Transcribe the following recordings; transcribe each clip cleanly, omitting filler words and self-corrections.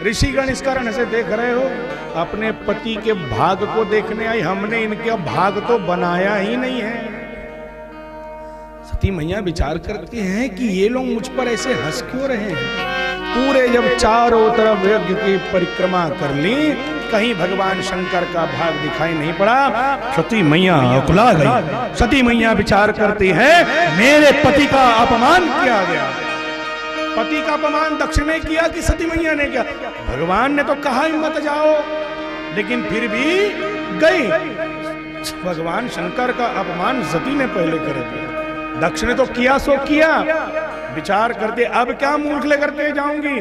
ऋषिगण इस कारण से देख रहे हो, अपने पति के भाग को देखने आई, हमने इनके भाग तो बनाया ही नहीं है। सती मैया विचार करती हैं कि ये लोग मुझ पर ऐसे हंस क्यों रहे हैं। पूरे जब चारों तरफ यज्ञ की परिक्रमा कर ली, कहीं भगवान शंकर का भाग दिखाई नहीं पड़ा। सती मैया उकला गई। सती मैया विचार करती है, मेरे पति का अपमान किया गया। पति का अपमान दक्ष ने किया कि सती मैया ने किया? भगवान ने तो कहा ही मत जाओ, लेकिन फिर भी गई। भगवान शंकर का अपमान सती ने पहले कर दिया। दक्ष ने तो किया सो किया। विचार करते अब क्या मूर्ख ले करते जाऊंगी,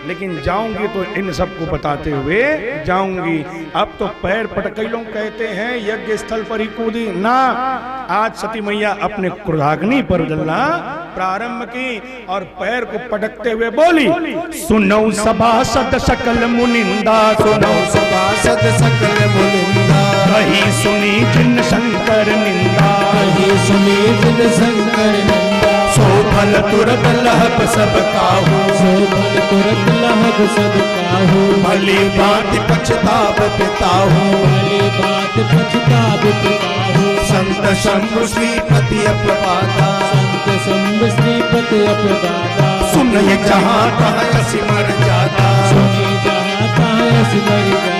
लेकिन जाऊंगी तो इन सबको बताते हुए जाऊंगी। अब तो पैर पटक, कई लोग कहते हैं यज्ञ स्थल पर ही कूदी ना। आज सती मैया अपने क्रोधाग्नि पर जलना प्रारंभ की और पैर को पटकते हुए बोली, सुनो सभासद सकल मुनिंदा, सुनो सभासद सकल मुनिंदा, कही सुनी जिन शंकर निंदा, कही सुनी जिन शंकर निंदा। सो फल तुरत लहब सब काहू, सो फल तुरत लहब सब काहू। भली बात पछताव पिताहू, भली बात पछताव पिताहू। संत शंभु श्रीपति अपवादा, संत शंभु श्रीपति अपवादा। सुन ये जहाँ तहाँ सिमर जाता, सुनी जहाँ तहाँ सिमर जाता।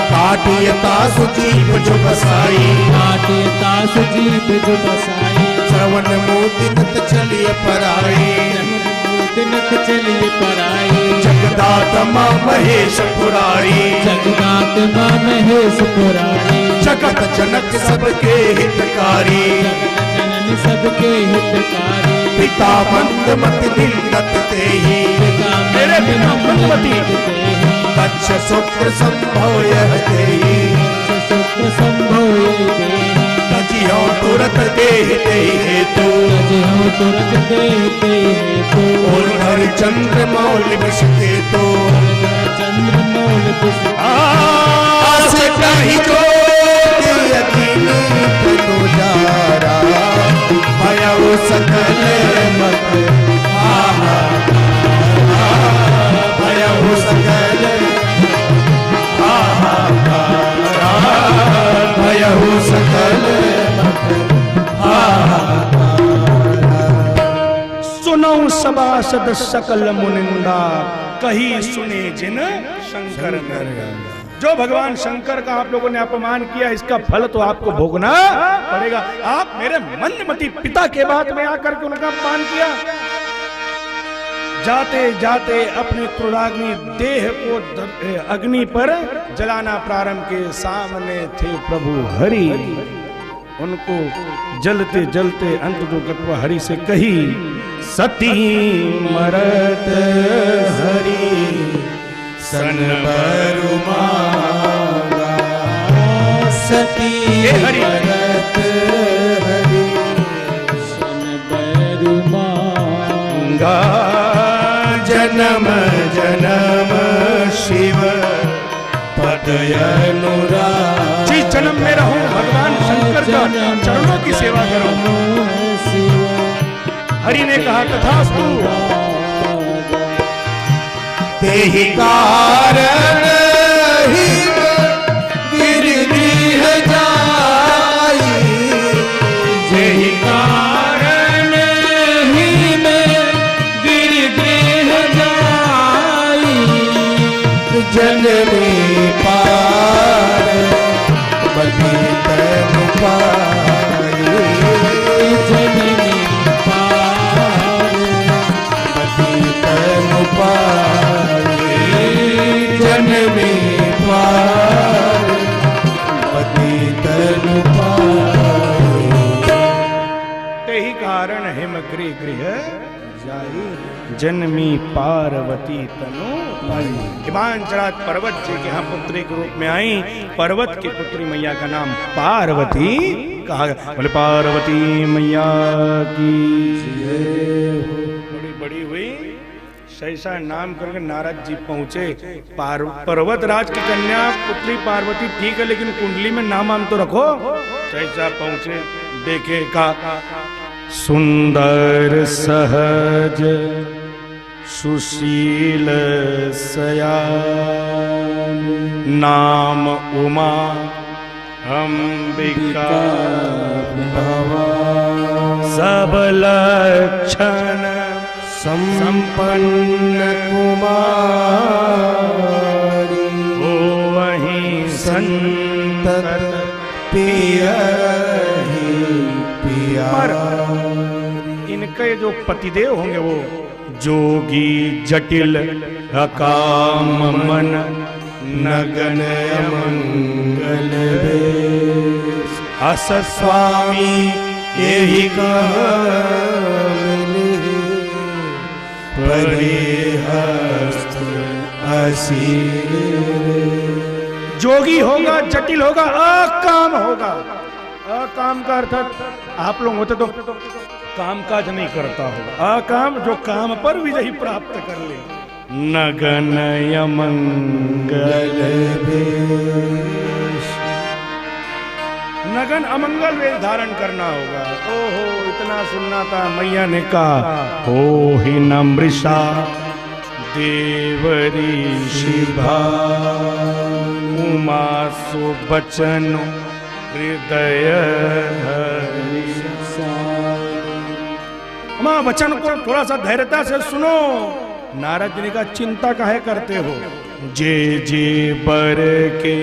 काटियता सुजीव जो बसाई, काटियता सुजीव जो बसाई। श्रवण मोति नत चलिए पराई, नत चलिए पराई। जगदात्मा महेश पुरारी, जगदात्मा महेश पुरारी। जगत जनक सबके हितकारी, जगत जनन सबके हितकारी। पिता मंदमति निंदत तेहि, पिता मेरे पिता मंदमति तेहि। दक्ष सूत्र संभव यह देहि, दक्ष सूत्र संभव यह देहि। तजियो तुरत देहि देहि हेतु, तजियो तुरत देहि देहि हेतु। और हर चंद्र मौल विषते तो, चंद्र मौल विषते। आस कहि जो अधीन प्रतो जारा, भयउ सकल मत आहा, भयउ सकल आहा, भयउ सकल सुनो सभासद सकल मुनिंदा, कही सुने जिन शंकर निंदा। जो भगवान शंकर का आप लोगों ने अपमान किया, इसका फल तो आपको भोगना पड़ेगा। आप मेरे मंदमती पिता के बात में आकर के उनका अपमान किया। जाते जाते अपने क्रोधाग्नि देह को अग्नि पर जलाना प्रारंभ के सामने थे प्रभु हरि। उनको जलते जलते अंत जो कटवा हरि से कही, सती मरत हरि सन बरु मांगा, सती मरत हरि सन बरु मांगा। जन्म जन्म शिव पद अनुराग। जिस जन्म में रहूं भगवान शंकर का चरणों की सेवा करूं। हरि ने कहा तथास्तु। तेहि कारण ही गिरगृह जाई, जेहि कारण ही में गिरगृह जाई। जननी पार बली तनु पाई, जननी पार बली तनु पाई। जननी पार बली तनु पाई। तेहि कारण हिम गृह जाई, जन्मी पार्वती तनु पाई। हिमांचलात पर्वत जी के यहाँ पुत्री के रूप में आई। पर्वत की पुत्री मैया का नाम पार्वती कहा गया। बोले पार्वती मैया की बड़ी बड़ी हुई। सहसा नाम करके नारद जी पहुंचे। पर्वत राज की कन्या पुत्री पार्वती ठीक है, लेकिन कुंडली में नाम तो रखो। सहसा पहुंचे, देखे का सुंदर सहज सुशील सयान नाम उमा अंबिका सब लक्षण संपन्न कुमारी हो वहीं संतत पिया। इनके जो पतिदेव होंगे वो जोगी जटिल अकाम मन नगन मंगल अस स्वामी यही जोगी होगा, जटिल होगा, अकाम होगा। अकाम का अर्थ आप लोग होते तो काम काज नहीं करता होगा। अकाम जो काम पर विजयी प्राप्त कर ले। नगन मंगल नगन अमंगल वेश धारण करना होगा। ओहो इतना सुनना था। मैया ने कहा हो ही नमृषा देवरी शिभा उमा सो बचन हृदय मां वचन को थोड़ा सा धैर्यता से सुनो। नारद जी ने कहा चिंता काहे करते हो। जे जे बर के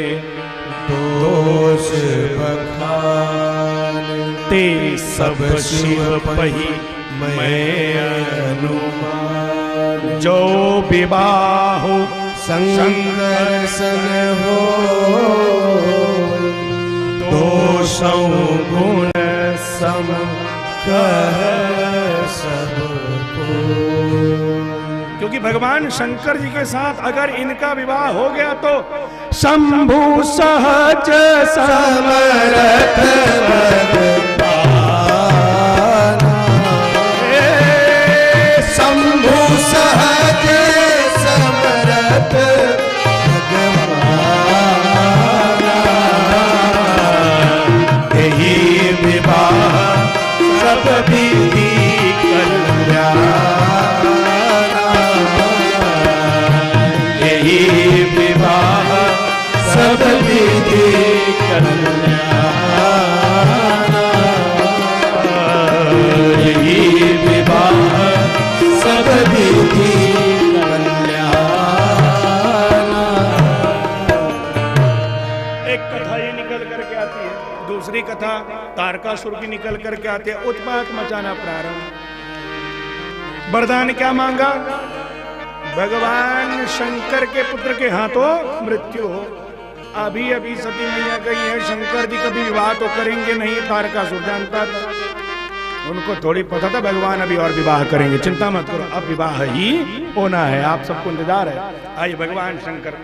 दोष बखान ते सब शिव पही मैं अनुमान। जो विवाह शंकर सन हो दोषों गुण सम कह सबको। क्योंकि भगवान शंकर जी के साथ अगर इनका विवाह हो गया तो शंभु सहज समरथ शंभु सहज समरथ यही विवाह सब विधि विवाह सब विधि यही विवाह सब विधि एक कथा ये निकल करके आती है, दूसरी कथा तारकासुर की निकल करके आती है। उत्पात मचाना प्रारंभ। वरदान क्या मांगा। भगवान शंकर के पुत्र के हाथों मृत्यु हो। अभी अभी सती मैया गई है शंकर जी कभी विवाह तो करेंगे नहीं। तारकासुर जानता था, उनको थोड़ी पता था भगवान अभी और विवाह करेंगे। चिंता मत करो, अब विवाह ही होना है, आप सबको इंतजार है। आइए भगवान शंकर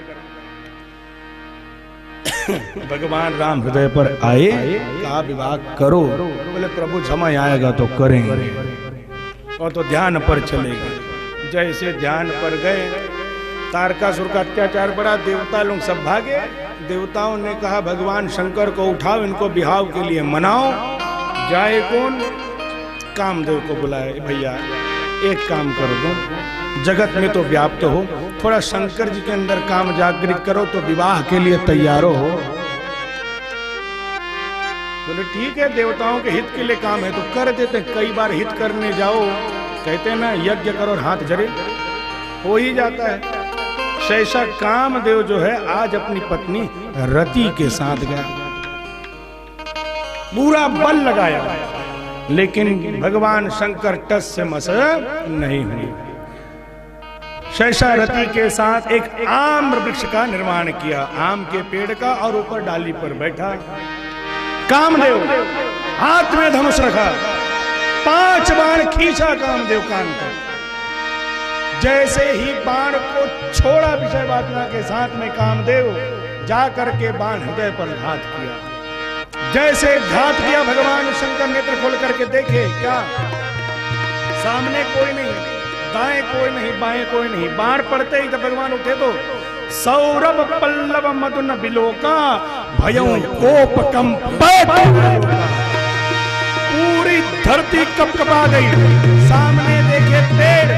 भगवान राम हृदय पर आए, कहा विवाह करो। बोले प्रभु समय आएगा तो करेंगे, और तो ध्यान पर चलेगा। जैसे ध्यान पर गए, तारकासुर का अत्याचार बढ़ा, देवता लोग सब भागे। देवताओं ने कहा भगवान शंकर को उठाओ, इनको बिहाव के लिए मनाओ। जाए कौन। कामदेव को बुलाए। भैया एक काम कर दो, जगत में तो व्याप्त हो, थोड़ा शंकर जी के अंदर काम जागृत करो तो विवाह के लिए तैयारो हो। बोले ठीक है, देवताओं के हित के लिए काम है तो कर देते। कई बार हित करने जाओ, कहते हैं ना यज्ञ करो और हाथ जरे, हो ही जाता है। शैशा कामदेव जो है आज अपनी पत्नी रति के साथ गया, पूरा बल लगाया, लेकिन भगवान शंकर टस से मस नहीं हुई। शैशा रति के साथ एक आम वृक्ष का निर्माण किया, आम के पेड़ का, और ऊपर डाली पर बैठा। कामदेव हाथ में धनुष रखा, 5 बाण खींचा कामदेव कान पर। जैसे ही बाण को छोड़ा विषयवासना के साथ में कामदेव जा करके बाण हृदय पर घात किया। जैसे घात किया, भगवान शंकर नेत्र खोल करके देखे, क्या सामने कोई नहीं, दाएं कोई नहीं, बाएं कोई नहीं। बाण पड़ते ही जब भगवान उठे तो सौरभ पल्लव मधुन बिलोका भयं कोप कंपत, पूरी धरती कपकपा गई। सामने देखे पेड़,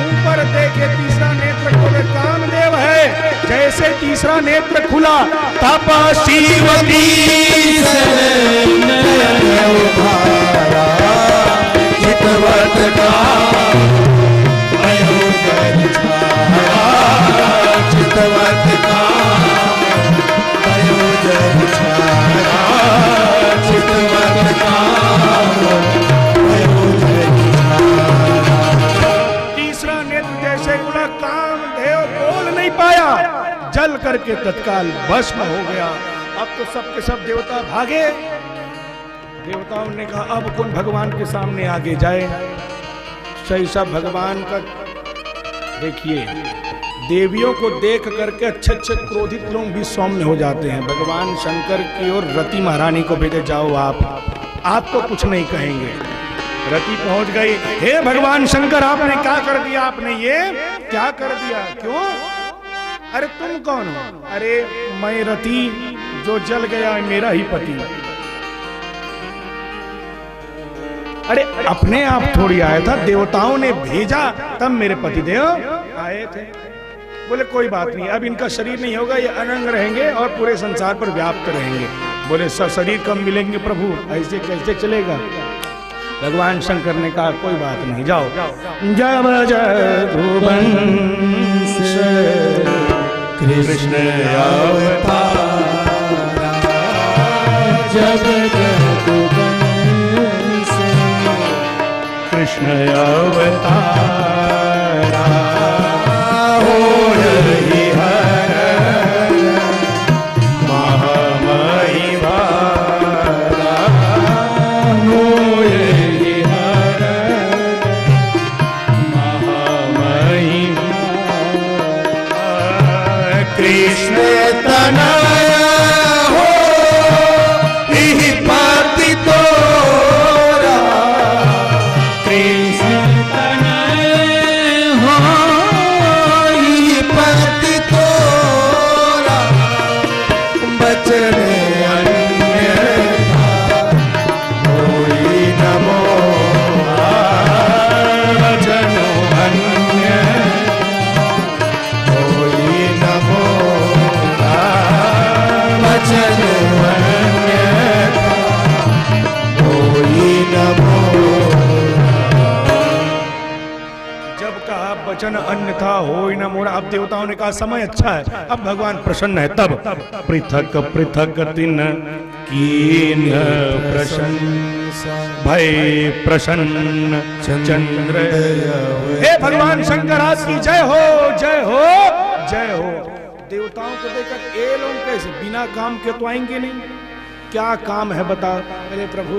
ऊपर पर देखे तीसरा नेत्र खोले कामदेव है। जैसे तीसरा नेत्र खुला तपस्वीवती चितवत का चितवत का चितवत का तीसरा नेत्र जैसे खुला कामदेव बोल नहीं पाया, जल करके तत्काल भस्म हो गया। अब तो सब के सब देवता भागे। देवताओं ने कहा अब कौन भगवान के सामने आगे जाए। सही सब भगवान का देखिए, देवियों को देख करके अच्छे अच्छे क्रोधित लोग भी सौम्य हो जाते हैं। भगवान शंकर की ओर रति महारानी को भेजे, जाओ आप तो कुछ नहीं कहेंगे। रति पहुंच गई, हे भगवान शंकर आपने क्या कर दिया, आपने ये क्या कर दिया, क्यों? अरे तुम कौन हो? अरे मैं रति, जो जल गया मेरा ही पति। अरे अपने आप थोड़ी आया था, देवताओं ने भेजा तब मेरे पति देव आए थे। बोले कोई बात नहीं, अब इनका शरीर नहीं होगा, ये अनंग रहेंगे और पूरे संसार पर व्याप्त रहेंगे। बोले शरीर कब मिलेंगे प्रभु, ऐसे कैसे चलेगा? भगवान शंकर ने कहा कोई बात नहीं, जाओ। जब रघुवंश कृष्ण अवतार, जब रघुवंश कृष्ण अवतारा हो रही हर महामहिमा हो रही हर महामहिमा कृष्ण तनय हो इहि पति तोरा, कृष्ण तनय हो इहि पति तोरा, बचन अन्यथा होई न मोरा, वचन अन्य होई न मोरा, बचन अन्यथा होई न मोरा। जब कहा वचन अन्यथा होई न मोरा। अब देवताओं ने कहा समय अच्छा है, अब भगवान प्रसन्न है। तब पृथक पृथक दिन कीन प्रसन्न भय प्रसन्न चंद्र। हे भगवान शंकर आपकी जय हो, जय हो, जय हो। देवताओं को देखकर ये लोग कैसे बिना काम के तो आएंगे नहीं, क्या काम है बता। अरे प्रभु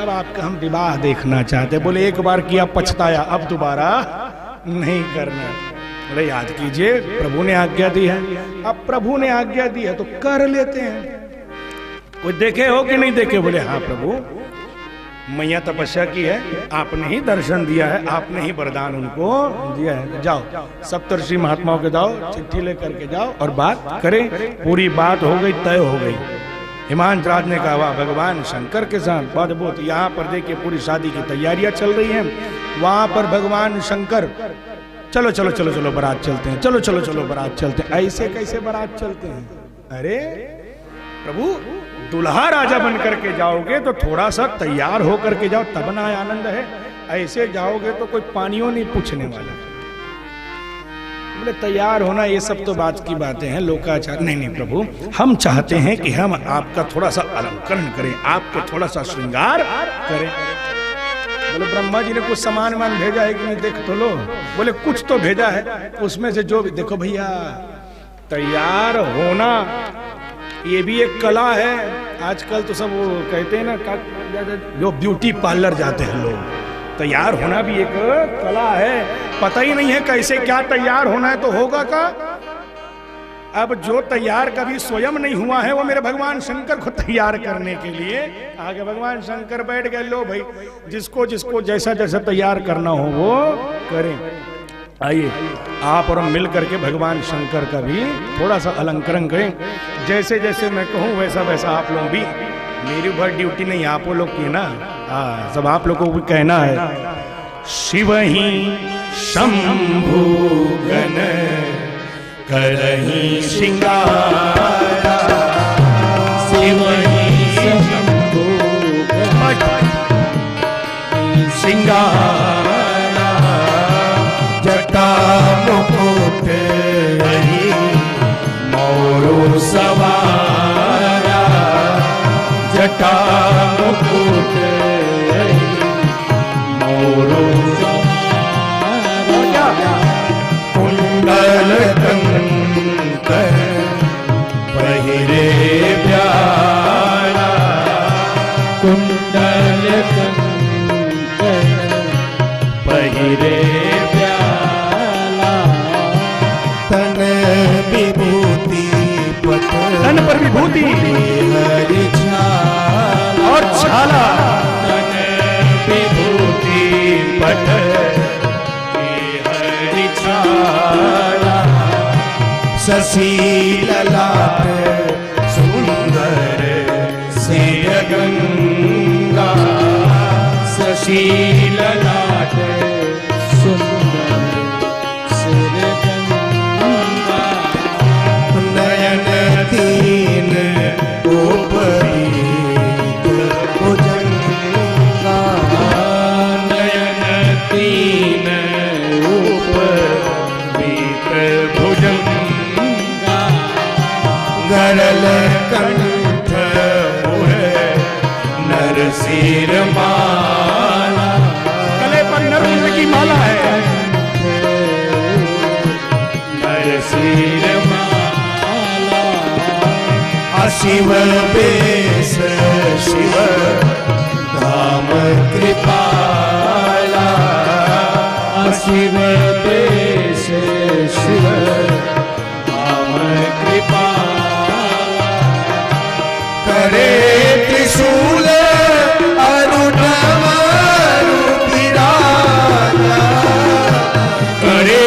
अब आपका हम विवाह देखना चाहते। बोले एक बार किया पछताया, अब दोबारा नहीं करना। अरे याद कीजिए प्रभु ने आज्ञा दी है, अब प्रभु ने आज्ञा दी है तो कर लेते हैं। कोई देखे हो कि नहीं देखे? बोले हाँ प्रभु, मैया तपस्या की है, आपने ही दर्शन दिया है, आपने ही वरदान उनको दिया है। जाओ सप्तर्षि महात्माओं के जाओ, चिट्ठी लेकर के जाओ और बात करें। पूरी बात हो गई, तय हो गई। हिमांश राज ने कहा वाह भगवान शंकर के साथ बहुत बहुत। यहाँ पर देखिए पूरी शादी की तैयारियां चल रही हैं। वहां पर भगवान शंकर चलो चलो चलो चलो बारात चलते हैं, चलो चलो चलो बारात चलते हैं। ऐसे कैसे बारात चलते हैं? अरे प्रभु दुल्हा राजा बन करके जाओगे तो थोड़ा सा तैयार हो करके जाओ, तब ना आनंद है। ऐसे जाओगे तो कोई पानियों नहीं पूछने वाला। बोले तैयार होना ये सब तो बात की बातें हैं, लोकाचार। नहीं नहीं प्रभु, हम चाहते हैं कि हम आपका थोड़ा सा अलंकरण करें, आपको थोड़ा सा श्रृंगार करें। बोले ब्रह्मा जी ने कुछ सामान वान भेजा है कि नहीं, देख तो लो। बोले कुछ तो भेजा है, उसमें से जो भी देखो भैया, तैयार होना ये भी एक कला है। आजकल तो सब वो कहते हैं ना, जो ब्यूटी पार्लर जाते हैं लोग, तैयार होना भी एक कला है। पता ही नहीं है कैसे क्या तैयार होना है, तो होगा का। अब जो तैयार कभी स्वयं नहीं हुआ है वो मेरे भगवान शंकर को तैयार करने के लिए आगे भगवान शंकर बैठ गए। लो भाई, जिसको जिसको जैसा जैसा तैयार करना हो वो करें। आइए आप और हम मिल करके भगवान शंकर का भी थोड़ा सा अलंकरण करें। जैसे जैसे मैं कहूँ वैसा वैसा आप लोग भी, मेरी ऊपर ड्यूटी नहीं, आप लोग की ना। हाँ, सब आप लोगों को भी कहना है। शिव ही शंभु गण करही श्रृंगारा शिव ही शंभु श्रृंगारा जटा मुकुट रही मोरु सवारा जटा मुकुट मोरु सवारा कुंडल कंकर पहिरे प्यारा कुंडल कंकर पहिरे प्याला तन विभूति पट तन पर विभूति हरि छाला और छाला तन विभूति पट हरि छाला शशि ललाट सुंदर सिर गंगा शशि ललाट सुंदर सिर गंगा नयन तीन उपरीत भुजंगा नयन तीन उपरीत भुजंगा गरल कंठ मुह नरसिर माला गले पर नरसिंह की माला है नरसिर माला अशिव बेस शिव धाम कृपाला अशिव बेस शिव धाम कृपाला करे त्रिशूल अरुणमरु विराजा करे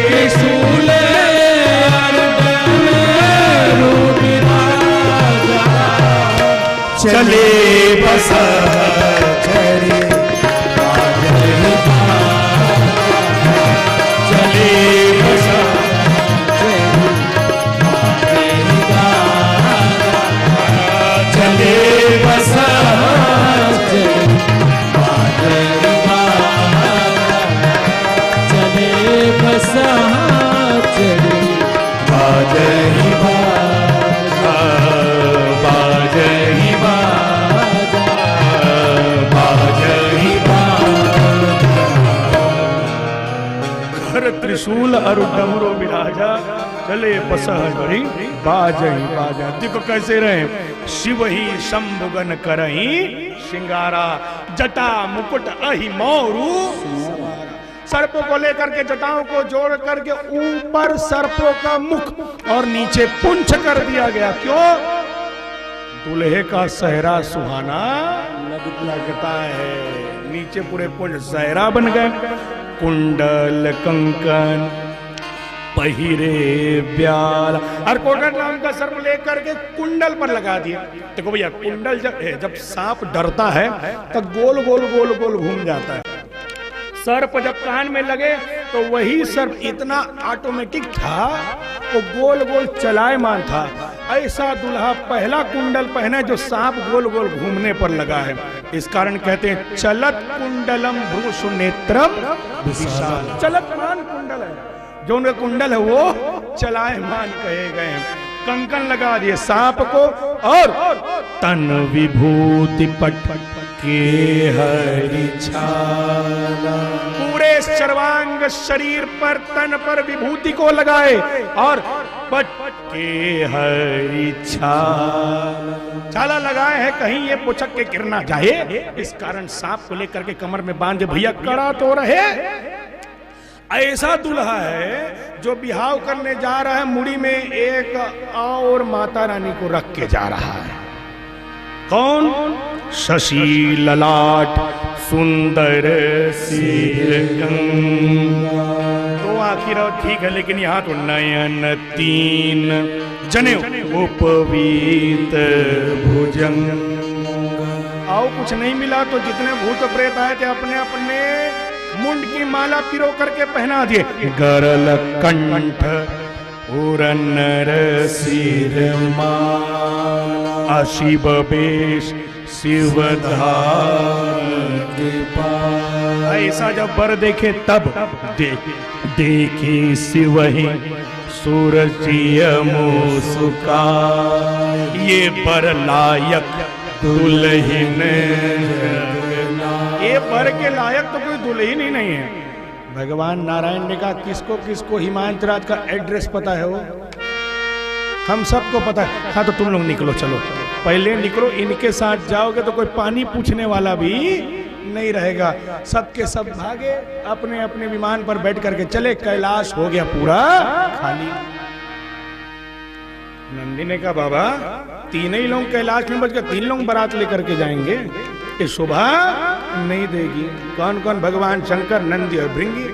त्रिशूल अरुणमरु विराजा चले बस चले चले बस चले बस चले बस चले बाजही बाजा बाजही बाजा बाजही कर त्रिशूल अरु डमरो विराजा चले बसह बड़ी बाजही बाजा। देखो कैसे रहे शिव ही शंभुगन करही श्रृंगारा जटा मुकुट अहि मोरु सर्पों को लेकर के जटाओं को जोड़ करके ऊपर सर्पों का मुख और नीचे पुंछ कर दिया गया। क्यों? दूल्हे का सहरा सुहाना लगता है। नीचे पूरे पुंछ सहरा बन गए। कुंडल कंकन पहिरे ब्याल और कोटक नाम का सर्प लेकर के कुंडल पर लगा दिया। देखो भैया कुंडल जब सांप डरता है तो गोल गोल गोल गोल घूम जाता है। सर्प जब कान में लगे तो वही सर्प इतना ऑटोमेटिक था, वो गोल गोल चलायमान था। ऐसा दुल्हा पहला कुंडल पहने जो सांप गोल गोल घूमने पर लगा है। इस कारण कहते हैं चलत कुंडलम भ्रूषु नेत्रम विशाल। चलतमान कुंडल है, जो उनका कुंडल है वो चलायमान कहे गए हैं। कंकन लगा दिए सांप को और तन विभूति पट के हरि छाला पूरे सर्वांग शरीर पर तन पर विभूति को लगाए और पट के हरि छाला लगाए हैं कहीं ये पुछक के गिर ना जाए। इस कारण सांप को लेकर के कमर में बांधे भैया कड़ा तो रहे। ऐसा दूल्हा है जो बिहाव करने जा रहा है, मुड़ी में एक और माता रानी को रख के जा रहा है। कौन? शशि ललाट सुंदर सिर गंगा। तो आखिर ठीक है, लेकिन यहाँ तो नयन तीन जने उपवीत भुजंग। आओ कुछ नहीं मिला तो जितने भूत प्रेत आए थे अपने अपने मुंड की माला पिरो करके पहना दिए, गरल कंठ उरनर सिर अशिव बेश शिवधाम कृपा। ऐसा जब वर देखे तब देखे शिव ही सूरजीय मुस्का, ये वर लायक दुल्हन, ये वर के लायक तो कोई दुल्हन ही नहीं है। भगवान नारायण ने कहा किसको किसको हिमांत राज का एड्रेस पता है? वो हम सबको पता है। हाँ तो तुम लोग निकलो, चलो पहले निकलो, इनके साथ जाओगे तो कोई पानी पूछने वाला भी नहीं रहेगा। सबके सब भागे, अपने अपने विमान पर बैठ करके चले। कैलाश हो गया पूरा खाली। नंदी ने कहा बाबा तीन ही लोग कैलाश में बच गए, 3 लोग बारात लेकर के जाएंगे, ये शोभा नहीं देगी। कौन कौन? भगवान शंकर, नंदी और भृंगी।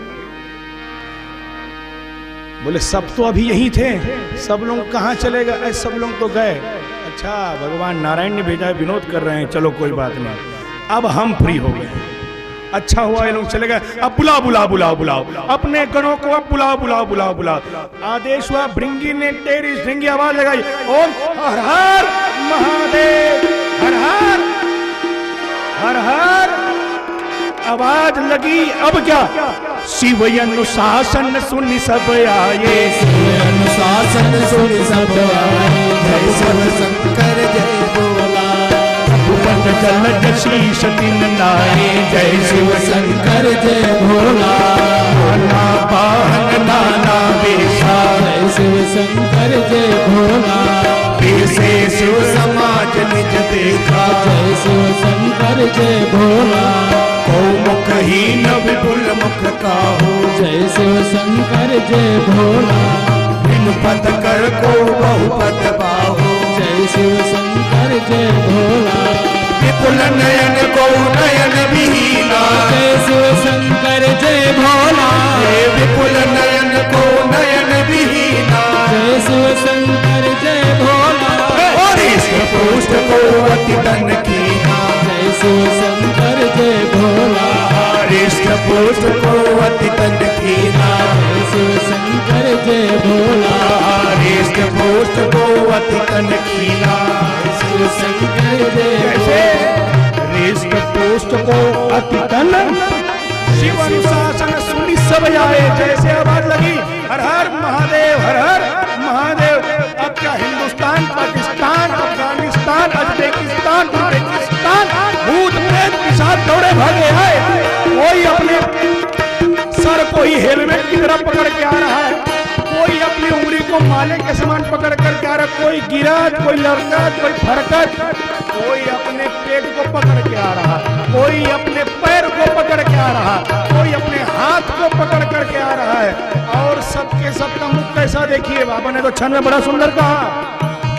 बोले सब तो अभी यही थे, सब लोग कहाँ चले गए? सब लोग तो गए। अच्छा भगवान नारायण ने भेजा है, विनोद कर रहे हैं, चलो कोई बात नहीं, अब हम फ्री हो गए। अच्छा हुआ ये लोग चले गए। अब बुलाओ बुलाओ बुलाओ बुलाओ अपने गणों को, अब बुलाओ बुलाओ बुलाओ बुलाओ। आदेश हुआ, भृंगी ने तेरी भृंगी आवाज लगाई, ओम हर हर महादेव, हर हर हर हर। आवाज लगी, अब क्या? शिव अनुशासन सुन सब आए, शिव अनुशासन सुन सब आए, जय शिव शंकर जय भोला। जल शीश दिन लाए, जय शिव शंकर जय भोला। नाना पाहन नाना वेशा, जय शिव शंकर जय भोला। वैसे शिव समाज निज देखा, जय शिव शंकर जय भोला। को मुखहीन विपुल मुख काहू, जय शिव शंकर जय भोला। बिन पद कर को बहुपद बाहु, जय शिव शंकर जय भोला। विपुल नयन को नयन विहीना, जय शिव शंकर जय भोला। विपुल नयन को नयन विहीना, जय शिव शंकर जय भोला। और इस पुष्ट को अति तन कीना, जय शिव शंकर जय भोला। हृष्ट पुष्ट को अति तन कीना, जय शिव शंकर जय भोला। हृष्ट पुष्ट को अति तन कीना, शिव शंकर जय कैसे? हृष्ट पुष्ट को अति तन, शिव अनुशासन सुनि सब आए। जैसे आवाज लगी हर हर महादेव, हर हर महादेव। अब क्या हिंदुस्तान, पाकिस्तान, अफगानिस्तान, अजबेकिस्तान, उज्बेकिस्तान, भूत प्रेत पिशाच दौड़े भागे आए। कोई अपने सर को ही हेलमेट की तरफ पकड़ के आ रहा है, कोई अपनी उंगली को माले के समान पकड़ करके आ रहा है, कोई गिरा, कोई लड़का, कोई फरकत, कोई अपने पेट को पकड़ के आ रहा, कोई अपने पैर को पकड़ के आ रहा, कोई अपने हाथ को पकड़ करके आ रहा है। और सबके सबका मुख कैसा देखिए, बाबा ने तो छंद में बड़ा सुंदर कहा,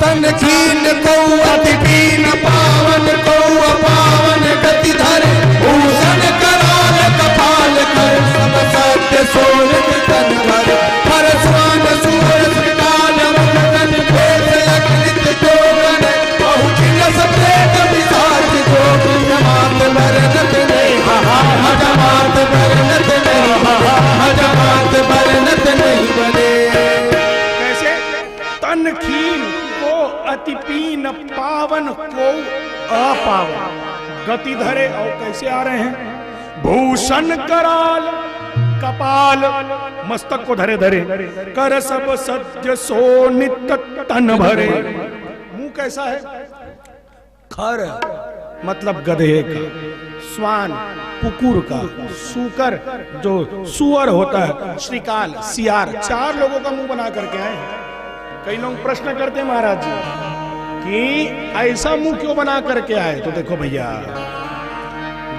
तन खीन को अति पीन पावन को पावन गति धर भूषण कराल कपाल कर सब सत्य सोनित तन भर हर स्वान सूरज काल मुंडन भेष अग्नित जोगन बहुचिन सप्रेत पिशाच जोग जमात बरनत नहीं जमात बरनत नहीं जमात बरनत नहीं बने। कैसे? तन खीन को अति पीन पावन को अपावन गति धरे। और कैसे आ रहे हैं? भूषण कराल कपाल, मस्तक को धरे धरे, कर सब सत्य सोनित तन भरे। मुंह कैसा है? खर मतलब गधे का, स्वान कुकुर का, सूकर जो सुअर होता है, श्रीकाल सियार, 4 लोगों का मुंह बना करके आए। कई लोग प्रश्न करते हैं महाराज जी कि ऐसा मुंह क्यों बना करके आए? तो देखो भैया,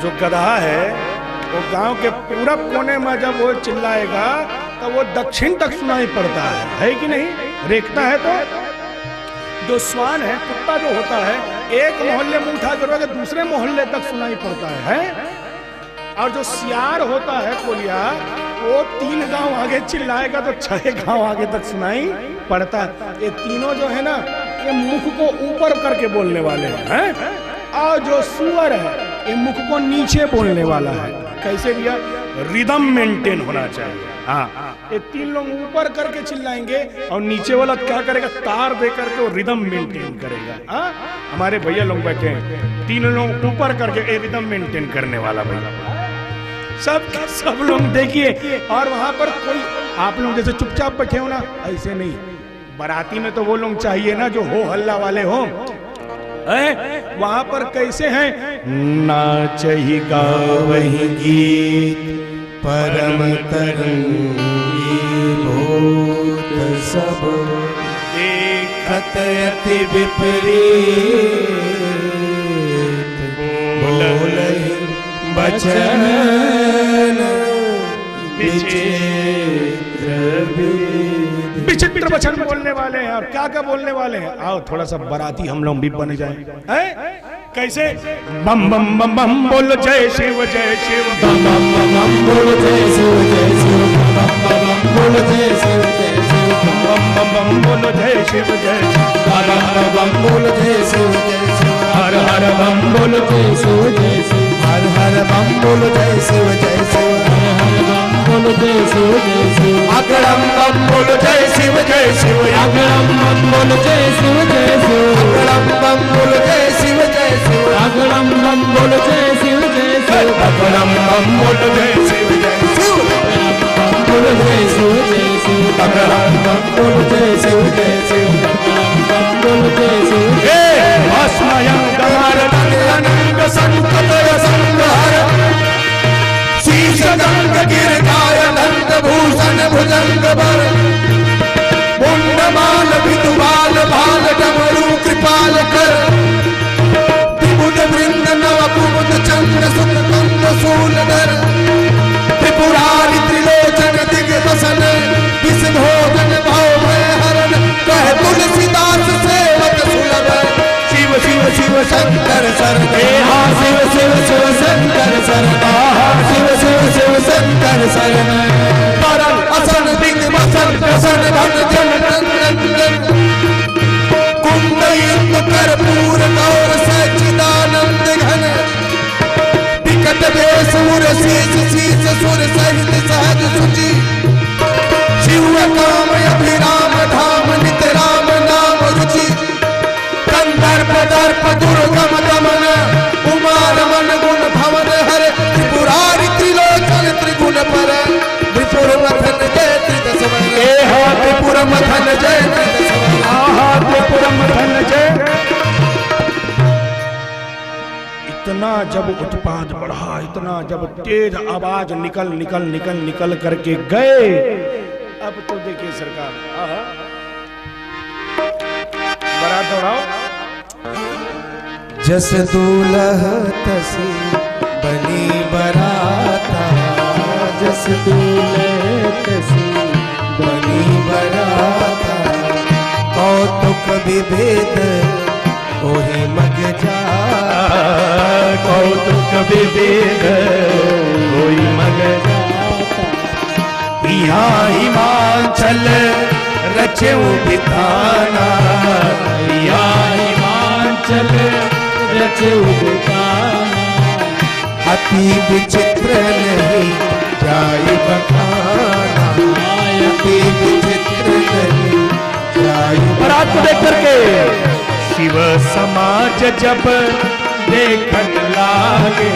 जो गधा है वो गांव के पूरब कोने में जब वो चिल्लाएगा तो वो दक्षिण तक सुनाई पड़ता है कि नहीं? रेखता है तो। जो स्वान है, कुत्ता जो होता है, एक मोहल्ले में उठा कर दूसरे मोहल्ले तक सुनाई पड़ता है। और जो सियार होता है कोलिया, वो 3 गांव आगे चिल्लाएगा तो 6 गांव आगे तक सुनाई पड़ता है। ये तीनों जो है ना, ये मुख को ऊपर करके बोलने वाले हैं, और जो सुअर है ये मुख को नीचे बोलने वाला है। कैसे भैया? रिदम मेंटेन होना चाहिए। हाँ, ये तीन लोग ऊपर करके चिल्लाएंगे और नीचे वाला क्या करेगा, तार दे करके वो रिदम मेंटेन करेगा। हाँ, हमारे भैया लोग बैठे हैं, तीन लोग ऊपर करके रिदम मेंटेन करने वाला भैया, सब लोग देखिए। और वहां पर कोई आप लोग जैसे चुपचाप बैठे हो ना, ऐसे नहीं। बाराती में तो वो लोग चाहिए ना जो हो हल्ला वाले हो। वहां पर कैसे हैं, नाच ही गावही गीत परम तरंगी भूत सब देखत अति विपरीत बोलहि बचन विचित्र वचन बोलने वाले हैं। और क्या क्या बोलने वाले हैं, आओ थोड़ा सा बाराती हम लोग भी बन जाए। कैसे, बम बम बम बम बोलो जय शिव जय शिव, बम बम बम बोलो जय शिव जय शिव, बम बम बोलो जय शिव जय शिव, बम बम बम बोलो जय शिव जय शिव, हर हर बम बोलो जय शिव जय शिव, हर हर बम बोलो जय शिव जय शिव, हर हर बम बोलो जय शिव जय शिव, हर हर बम बोलो जय शिव जय शिव, अगड़म बम बोलो जय शिव जय शिव, अगड़म बम बोलो जय शिव जय शिव, अगड़म बम बोलो जय शिव जय शिव, अगड़म बम बोलो जय शिव जय शिव, अगड़म बम बोलो जय शिव जय शिव, बोलो जय शिव जय शिव, अगड़म बम बोलो जय शिव जय शिव, अगड़म बम बोलो जय शिव जय शिव, भस्मयं अनंग संकटय संहार, शीश गंग गिरधाय नंद भूषण भुजंग बर, मुंडमाल विदुबाल भाल डमरू कृपाल कर, विबुध वृंद नव कुमुद चंद्र सुत कंद सूलधर, त्रिपुरारि त्रिलोचन दिग्वसन विषभोजन भव भय हरण, कह तुलसीदास सेवक सुलभ, शिव शिव शिव शंकर शरण, शिव शिव शिव शंकर शरण, शिव शिव शिव शंकर शरण, परम असन दिग्वसन प्रसन्न धन जन नंदन, कुंभ युक्त कर्पूर गौर सच्चिदानंद घन, विकट वेश उर शीश शीश सुर सहित सहज सुचि, शिव काम अभिराम धाम नित राम नाम रुचि, कंदर्प दर्प दुर्गम गमन उमा रमन गुण भवन हर, त्रिपुरारि त्रिलोचन त्रिगुण पर, त्रिपुर मथन जय त्रिदशवन, त्रिपुर मथन जय त्रिदशवन, त्रिपुर मथन जय। इतना जब उत्पाद बढ़ा, इतना जब तेज आवाज निकल निकल निकल निकल करके गए, अब तो देखिए सरकार, बारात दौड़ाओ। जस दूल्ह तसी बनी बराता, जस दूल्ह तसी बनी बराता, कौतुक विभेद ओहि मग जा, कौतुक विभेद ओहि मग जाता, यहाँ हिमाचल रचे बिताना, यहाँ हिमाचल रचे बिताना, अति विचित्र नहीं जाय बखाना, अति विचित्र नहीं जाय। बारात को देख करके शिव समाज जब देखन लागे,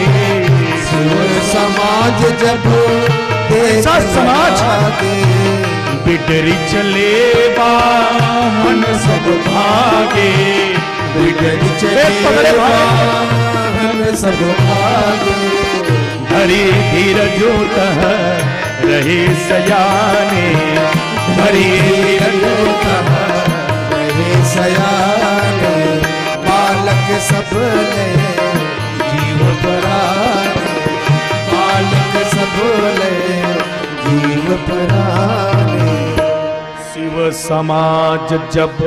शिव समाज जब ऐसा समाज बिडरी चले वाहन सब भागे, बिडरी चले वाहन सब भागे, हरि धीर जोत रहे सयाने, हरि धीर जोत रहे सयाने, बालक सब ले जीव पराने, बालक सब ले जीव पराने, शिव समाज जब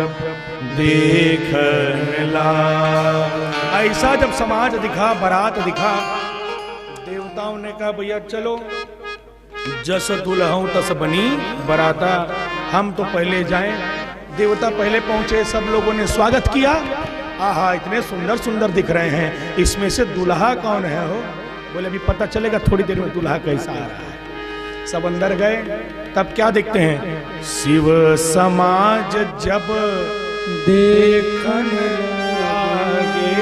देखने ला। ऐसा जब समाज दिखा, बारात दिखा, देवताओं ने कहा भैया चलो, जस दुल्हन तस बनी बराता, हम तो पहले जाएं। देवता पहले पहुंचे, सब लोगों ने स्वागत किया। आहा, इतने सुंदर सुंदर दिख रहे हैं, इसमें से दुल्हा कौन है हो? बोले अभी पता चलेगा थोड़ी देर में दूल्हा कैसा आ रहा है। सब अंदर गए, तब क्या देखते हैं, शिव समाज जब देखन लागे,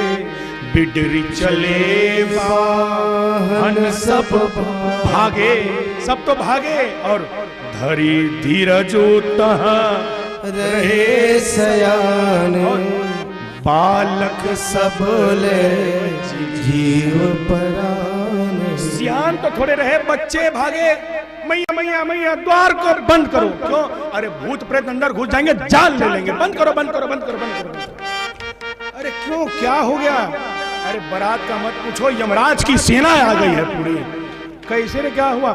बिडरी चले वाहन सब भागे, सब तो भागे और धरी धीरज रहे सयान, बालक सब ले जीव परान। सियान तो थोड़े रहे, बच्चे भागे, मैया मैया मैया द्वार को बंद करो। क्यों? अरे भूत प्रेत अंदर घुस जाएंगे, जान ले लेंगे, बंद करो बंद करो बंद करो बंद करो। अरे क्यों, क्या हो गया? अरे बारात का मत पूछो, यमराज की सेना आ गई है पूरी। कैसे रे, क्या हुआ?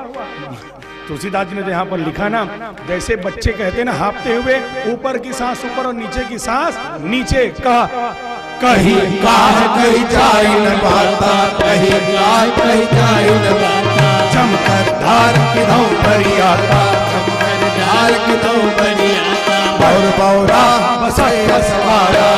तुलसीदास जी ने यहाँ पर लिखा ना, जैसे बच्चे कहते ना हाँफते हुए, ऊपर की सांस ऊपर और नीचे की सांस नीचे, कहीं कहीं जाए न पाता, कहीं जाए न पाता, चमकर धार किधों भरी आता, चमकर धार किधों भरी आता, बौर बौरा बसय सवारा,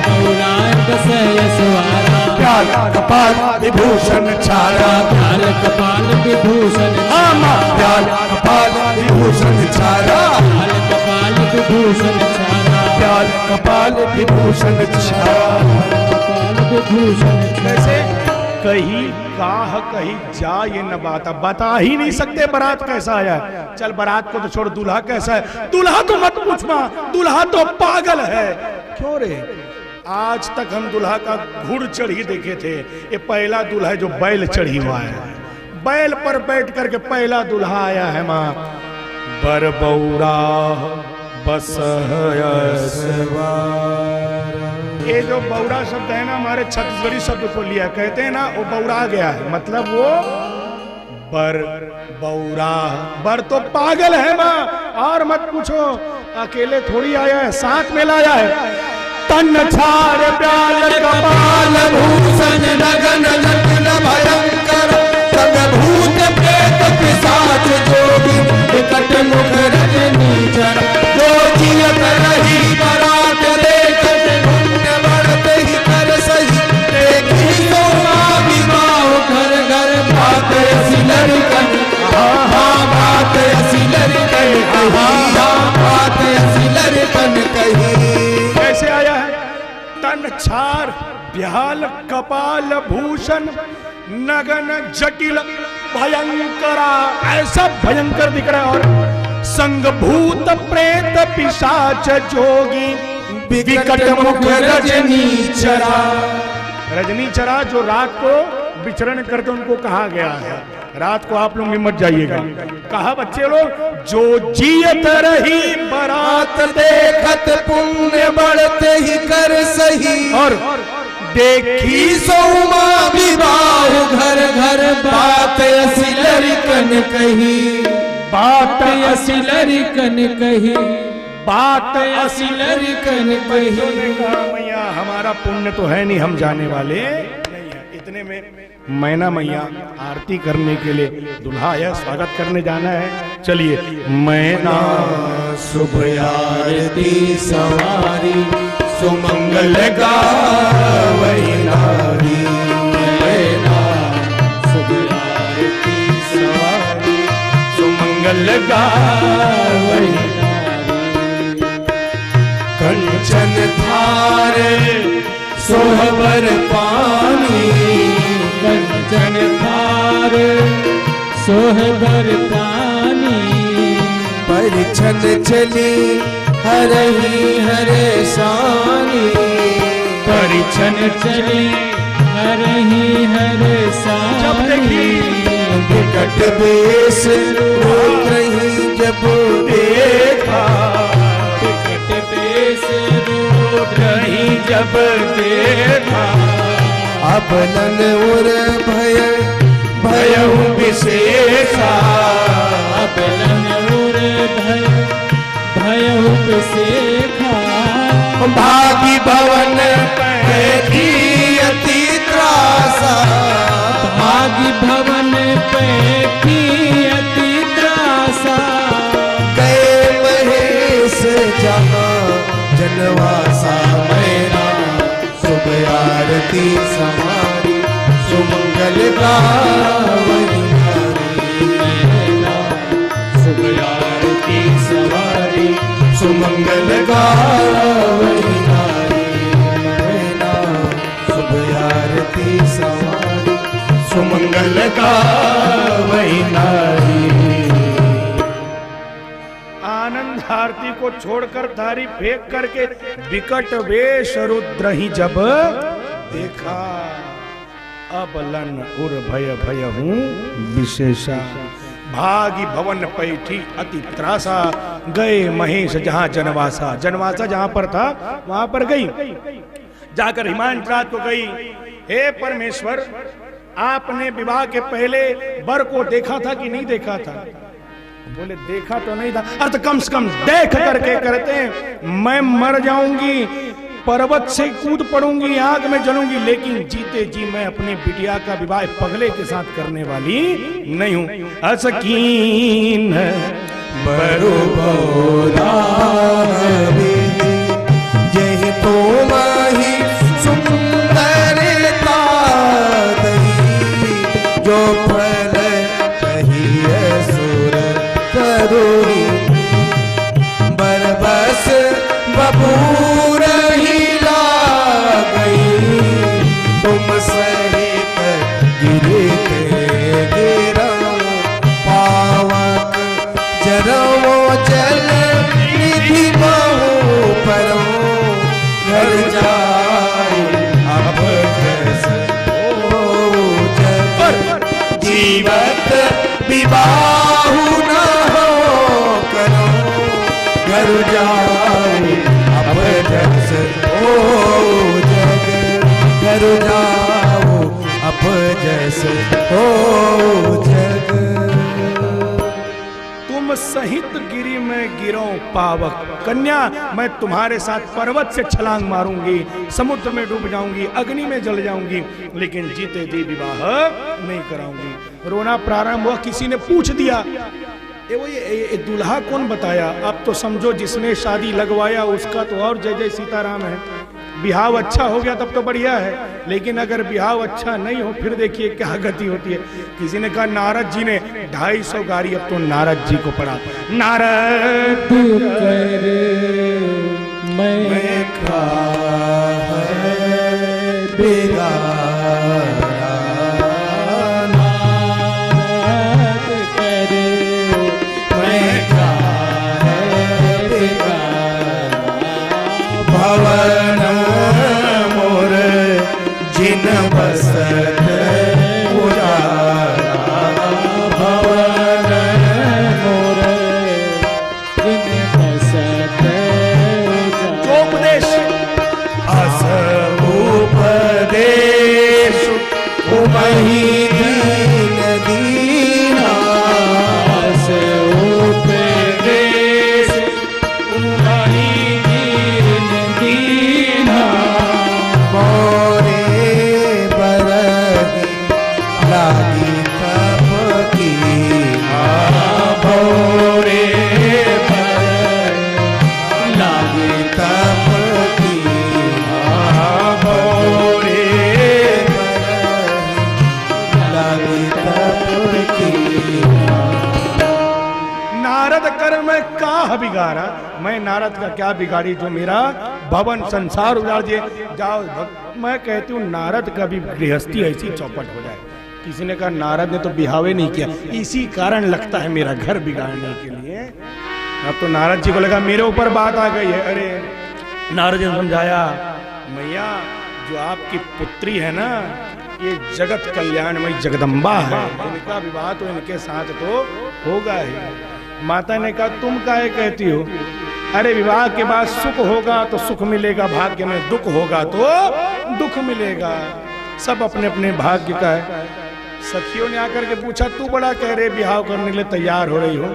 बौरा बसय सवारा, प्याल कपाल विभूषण छाया, प्याल कपाल विभूषण आमा, प्याल कपाल विभूषण छाया, प्याल कपाल विभूषण छाया, प्याल कपाल विभूषण छाया, कपाल विभूषण। कैसे? कहीं काह कहीं जा ये न बता ही नहीं सकते बारात कैसा आया। चल बारात को तो छोड़, दूल्हा कैसा है? दूल्हा तो मत पूछना, दूल्हा तो पागल है। क्यों रे? आज तक हम दूल्हा का घुड़ चढ़ी देखे थे, ये पहला दूल्हा है जो बैल चढ़ी हुआ है। बैल पर बैठ करके पहला दूल्हा आया है माँ। बरबौरा बस ये जो बौरा शब्द है ना, हमारे छत्तीसगढ़ी शब्द को लिया, कहते हैं ना वो बौरा गया है, मतलब वो बर बौरा। बर तो पागल है माँ, और मत पूछो, अकेले थोड़ी आया है, साथ में लाया है। तन छाड़ प्याल कपाल भूषण नगन जटिल भयंकर, सब भूत प्रेत पिशाच जोगी विकट मुख रजनीचर, जो जियत रही बारात देखत पुण्य बढ़त ही कर सही, देखी तो विवाह घर घर बात ऐसी लड़कन, बात ऐसी लड़कन कही, बात ऐसी लड़कन कही। कैसे आया है? तन छार ब्याल कपाल भूषण नगन जटिल भयंकरा, ऐसा भयंकर दिख रहा है। और संग भूत प्रेत पिशाच जोगी विकट मुख रजनीचरा। रजनीचरा जो रात को विचरण करते उनको कहा गया है, रात को आप लोग मत जाइएगा। कहा बच्चे लोग, जो जियत रही बारात देखत पुण्य बढ़ते ही कर सही, और देखी सोमा विवाह घर घर बात असी लड़कन कही, बात असी लड़कन कही, बात असी लड़कन कही। मैया हमारा पुण्य तो है नहीं, हम जाने वाले नहीं है। इतने में मैना मैया आरती करने के लिए दूल्हा आया, स्वागत करने जाना है। चलिए। मैना शुभ आरती सवारी, सुमंगल गावै नारी, मैना शुभ आरती सवारी, सुमंगल गावै नारी, कंचन थारे सोहबर पानी, कंचन थार सोहबर पानी, परिछन चली हरही हरे सानी, परिछन चली हरही हरे सानी। जब देखी विकट बेश रोक रही जब देखा, विकट बेश रोक रही जब देखा, अबलन उर भय भयहु विशेषा, अबलन उर भय भयहु विशेषा, भागी भवन पैठी अति त्रासा, भागी भवन पैठी अति त्रासा, गए महेश जहाँ जनवासा, मैना शुभ आरती समारी, सुमंगल सुमंगल गावई सुबह आरती सवारी सुमंगल गावई शुभ आरती सवारी सुमंगल गावई नारी। आनंद आरती को छोड़कर थारी फेंक करके विकट वेश रुद्र ही जब देखा, अब लन उर भय भय हूँ विशेषा, भागी भवन पैठी अति त्रासा, गए महेश जहां जनवासा। जनवासा जहां पर था वहां पर गई, जाकर हिमांशराज को गई, हे परमेश्वर आपने विवाह के पहले वर को देखा था कि नहीं देखा था? बोले देखा तो नहीं था। अर्थ कम से कम देख करके करते हैं, मैं मर जाऊंगी, पर्वत से कूद पड़ूंगी, आग में जलूंगी, लेकिन जीते जी मैं अपने बिटिया का विवाह पगले के साथ करने वाली नहीं हूं। असकीन बरु बोरा जय तो माही सुंदरता दही, जो फल कहिए सुर करोही, बरबस बबूर ही ला गई, तुम सहित गिरत गिरा पावक जरवो जल निधि बहु परो, घर जाए अब जैसे हो जग, जीवत विवाहु न हो करो, घर जाए अब जैसे हो जग, घर जाओ अब जैसे हो जग। तुम सहित गिरी में गिरो पावक, कन्या मैं तुम्हारे साथ पर्वत से छलांग मारूंगी, समुद्र में डूब जाऊंगी, अग्नि में जल जाऊंगी, लेकिन जीते जी विवाह नहीं कराऊंगी। रोना प्रारंभ हुआ, किसी ने पूछ दिया ये दूल्हा कौन बताया? अब तो समझो जिसने शादी लगवाया उसका तो और जय जय सीताराम है। बिहाव अच्छा हो गया तब तो बढ़िया है, लेकिन अगर बिहाव अच्छा नहीं हो फिर देखिए क्या गति होती है। किसी ने कहा नारद जी ने 250 गाड़ी अब तो नारद जी को पड़ा। नारद कर मैं खा बेगा भवन मोर जिन बसत उजारा, भवन मोर जिन बसत जो उपदेश अस उपदेश उमहि दीन दीना, अस उपदेश उमहि दीन दीना, मोरे बरही लागी तप की, भोरे लागी तप की, भोरे लागी तप की। नारद कर मैं का बिगाड़ा? मैं नारद का क्या बिगाड़ी जो मेरा भवन संसार उजाड़ दिए? जाओ मैं कहती हूँ नारद का भी गृहस्थी ऐसी चौपट हो जाए। किसी ने कहा नारद ने तो बिहावे नहीं किया, इसी कारण लगता है मेरा घर बिगाड़ने के लिए। अब तो नारद जी को लगा मेरे ऊपर बात आ गई है। अरे नारद जी ने समझाया, मैया जो आपकी पुत्री है ना ये जगत कल्याणमयी जगदम्बा है, इनका विवाह तो इनके साथ तो होगा ही। माता ने कहा तुम काहे कहती हो? अरे विवाह के बाद सुख होगा तो सुख मिलेगा, भाग्य में दुख होगा तो दुख मिलेगा, सब अपने अपने भाग्य का है। सखियों ने आकर के पूछा तू बड़ा कह रहे विवाह करने के लिए तैयार हो रही हो?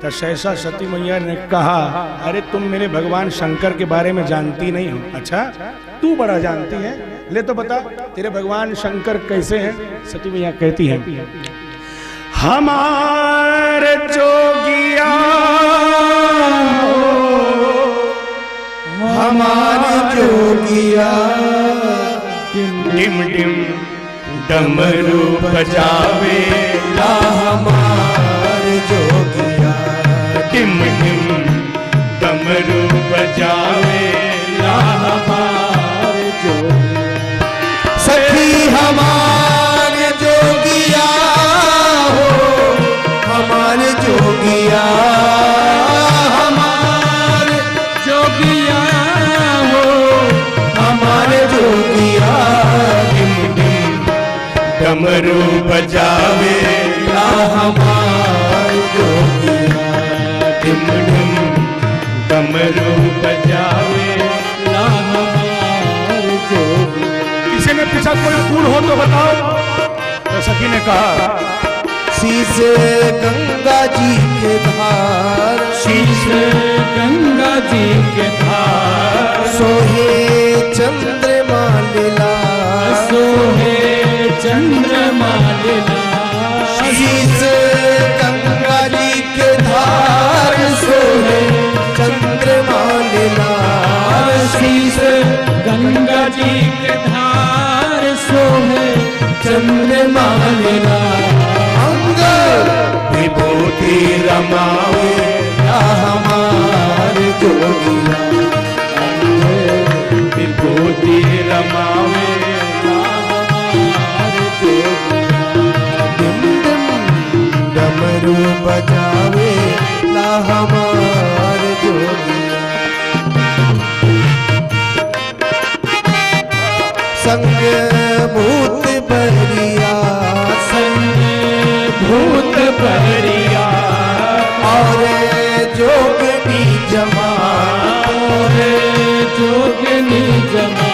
तो सहसा सती मैया ने कहा अरे तुम मेरे भगवान शंकर के बारे में जानती नहीं हो। अच्छा तू बड़ा जानती है, ले तो बता तेरे भगवान शंकर कैसे हैं? सती मैया कहती है हमारे जोगिया हमारे जोगिया डिम डिम डमरू बजावे ला हमार जोगिया। टिम टिम डमरू बजावे ला हमार जोगिया। सखी हमारे जोगिया हो, हमारे जोगिया, हमारे जोगिया हो, हमारे जोगिया। टिम टिम डमरू बजावे ला हमार जोगिया। टिम टिम डमरू बजावे ला हमार जोगिया। किसी ने पूछा कोई फूल हो तो बताओ, तो सखी ने कहा शीश गंगा जी के धार, शीश गंगा जी के धार। सोहे चंद्रमा लीला, सोहे चंद्रमा लीला। शीश गंगा जी के धार, सोहे चंद्रमा लीला। शीश गंगा जी के धार, सोहे चंद्रमा लीला। अंग विभूति रमावे ला हमार जोगिया। विभूति रमावे ला हमार जोगिया। डिम डिम डमरू बजावे ला हमार जोगिया। संग भूत बरिया, संग भूत बरिया। और जोगनी जमा, और जोगनी जमा।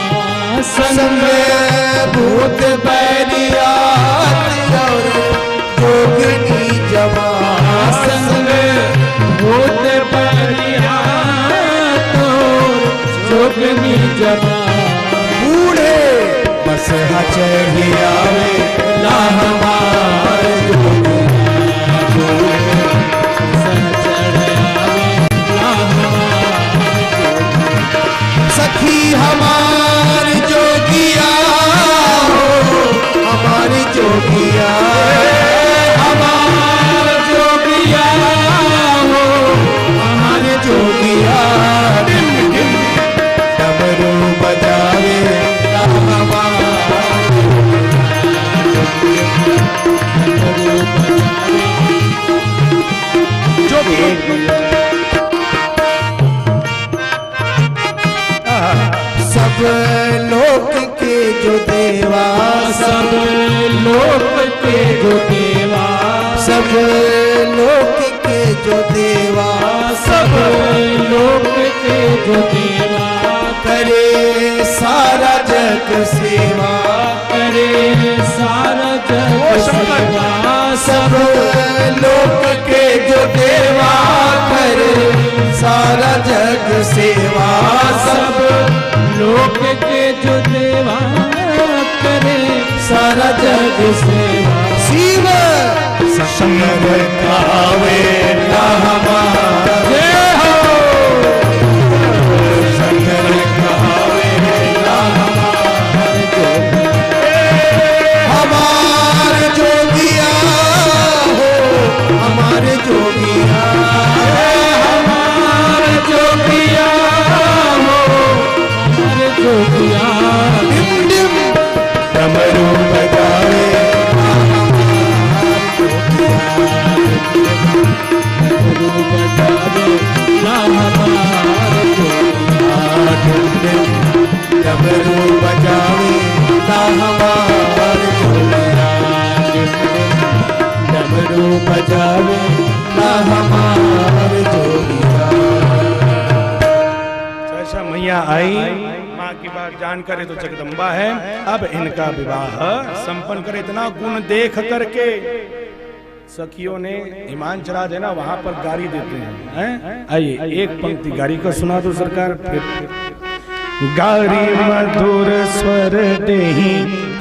संग भूत बरिया और जोगनी जमा। संग भूत बरिया तो जोगनी जमा। बूढ़े बस चढ़ियावे ला हमार जोगिया। सखी हमार जोगिया हो, हमारी जोगिया, हमार जोगिया हो, हमारे जोगिया। डिम डिम डमरू बजावे ला हमार जोगिया। सब लोक के जो देवा, सब लोक के जो देवा। सब लोक के जो देवा, सब लोक के जो देवा। करे सारा जग सेवा, करे सारा जग सेवा। सब लोक के जो देवा, करे सारा जग सेवा। सब लोक के जो देवा, करे सारा जग सेवा। शिव संग खावे ला हमार जय हो। संग खावे ला हमार हमार जोगिया हो, हमारे जोगिया, हमार जोगिया हो, हमारे जोगिया। डिम डिम डमरू बजावे डमरू बजावे ला हमार जोगिया। डिम डिम डमरू बजावे ला हमार जोगिया। डमरू बजावे ला हमार जोगिया। जैसा मैया आई, माँ की बात जान करे तो जगदम्बा है। अब इनका विवाह संपन्न करे। इतना गुण देख करके सखियों ने हिमांचराज है ना, वहां पर गारी देते हैं। आइए एक पंक्ति गारी का सुना दो सरकार। गारी मधुर स्वर देहि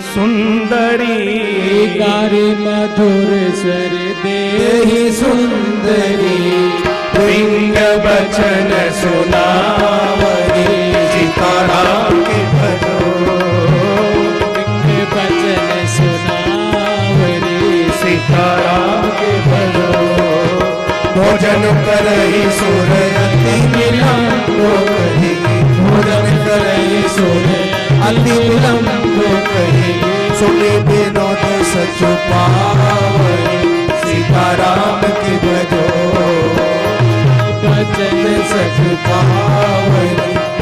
सुंदरी, गारी मधुर स्वर देहि सुंदरी, पिंग बचन सुनावरी, सीताराम के भजो। पिंग बचन सुना सुने अति विलंब कही सुने विनोद सच पावै सीताराम के भजो बचन सच पावै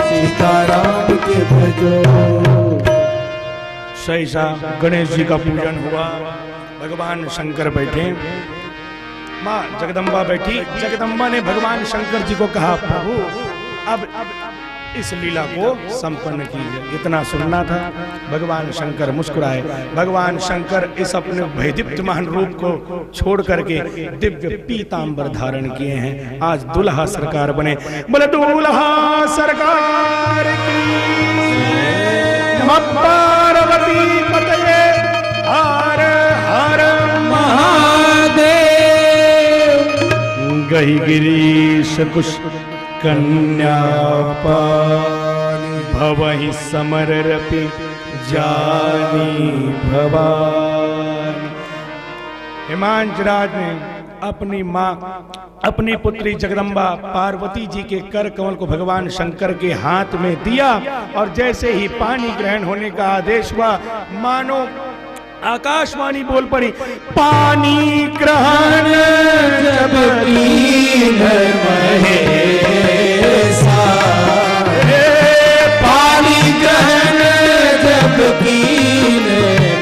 सीताराम के भजो। सहसा गणेश जी का पूजन हुआ, भगवान शंकर बैठे, माँ जगदम्बा बैठी। जगदम्बा ने भगवान शंकर जी को कहा, प्रभु अब इस लीला को संपन्न कीजिए। इतना सुनना था। भगवान शंकर मुस्कुराए। भगवान शंकर इस अपने भयदीप्तमान रूप को छोड़ करके दिव्य पीतांबर धारण किए हैं। आज दुल्हा सरकार बने। बोले दुल्हा सरकार की, नमः पार्वती पतये हर हर महादेव। गही गिरीश कुश कन्या भवहि समररपि जानी भवानी। हिमांश राज ने अपनी माँ, अपनी पुत्री जगदम्बा पार्वती जी के कर कमल को भगवान शंकर के हाथ में दिया और जैसे ही पानी ग्रहण होने का आदेश हुआ, मानो आकाशवाणी बोल पड़ी, पानी ग्रहण जब कीन महेशा, पानी ग्रहण जब कीन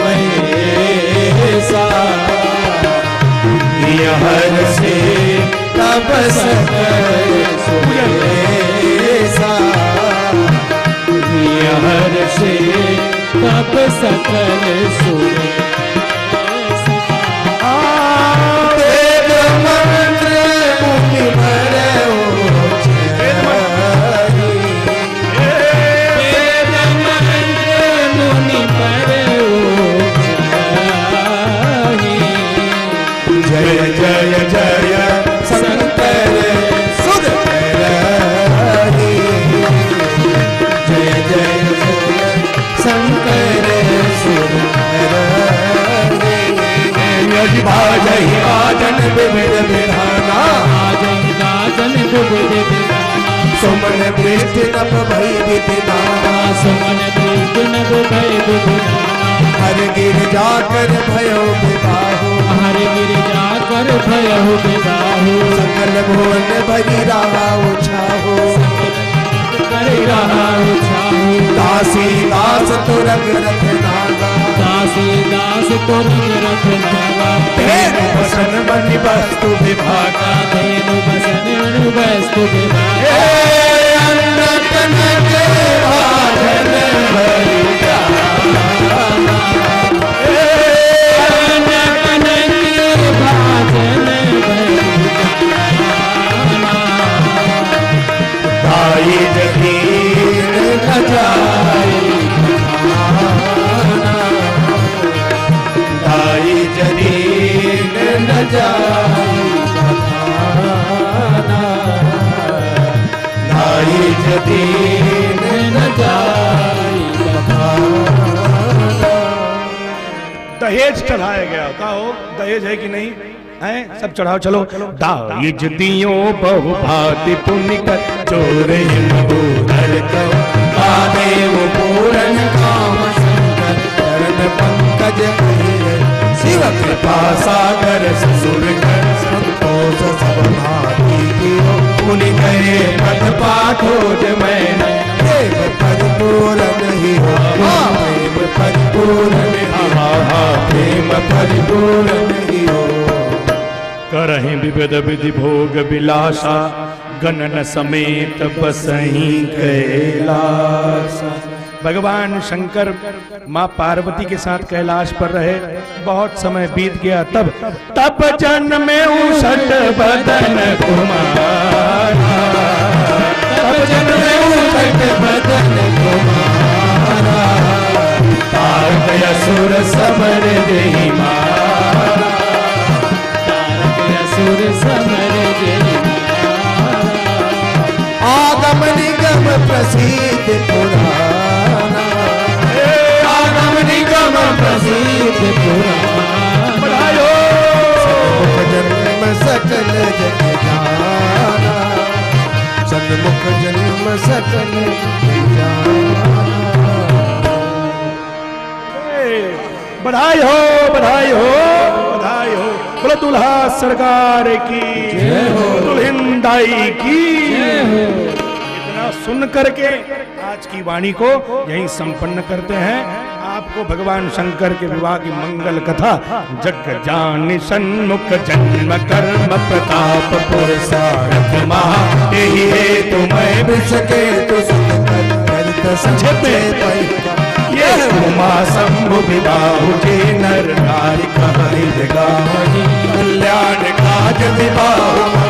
महेशा, यहर से तब सकल सुरेशा, हर से तब सकल सुरे। वेद मंत्र मुनि भरौ छाई, वेद मंत्र मुनि भरौ छाई। जय जय जय शंकर सुर हरि, जय जय जय शंकर सुर हरि। बाजहि बाजन विविध विधाना, गाजन विविध विधाना, सुमन पृष्ठ नभ भई विधिनाना, सुमन पृष्ठ नभ भई विधिनाना। हर गिर जाकर भयो विवाहो, हर गिर जाकर भयो विवाहो। सकल भुवन भरी रहा उछाहो, कर रहा उछाहो। दासी दास तुरग रथ नागा, दासी दास तो रथ नागा। धेनु बसन बनि वस्तु विभागा, धेनु बसन बनि वस्तु विभागा। अन्न कनक भाजन भरि जाना, अन्न कनक भाजन भरि जाना। दाई जगीर न जाई बहाना, दाई जगीर न जाई बहाना, दाई जगीर न जाई बहाना। दहेज चढ़ाया गया। कहो दहेज है कि नहीं है? सब चढ़ाओ चलो। दाइज दियो बहु भांति पुण्य कर, चोर हिंदूधर कहो महादेव पूरन काम शंकर, चरण पंकज कहिए शिव कृपा सागर ससुर कर, संतोष सब भांति कियो मुनि करे पद पाठोज मैंने, प्रेम परिपूर्ण ही हो प्रेम परिपूर्ण ही हो, प्रेम परिपूर्ण ही हो। करहि विविध विधि भोग विलासा, गणन समेत बसहि कैलास। भगवान शंकर माँ पार्वती के साथ कैलाश पर रहे। बहुत समय बीत गया। तब जन्मे उषट बदन कुमारा, तब जन्मे उषट बदन कुमारा, तारक असुर समर देहि मारा, असुर समर देहि मारा। आगम निगम प्रसिद्ध पुराना, आगम निगम प्रसिद्ध पुराना, सन्मुख जन्म सकल जग जाना, सन्मुख जन्म सकल जग जाना। बधाई हो, बधाई हो, बधाई हो। बोलो दुल्हा सरकार की जय हो, दुल्हन दाई की जय हो। इतना सुन करके आज की वाणी को यहीं संपन्न करते हैं। आपको भगवान शंकर के विवाह की मंगल कथा जग जान सन्मुख जन्म कर्म प्रताप पुरसारथ महा यही है तुम्हें विसके तो करत संचे ये उमा शंभु विबाहु जे नर नारी कहानी जगावही कल्याण काज विबाहु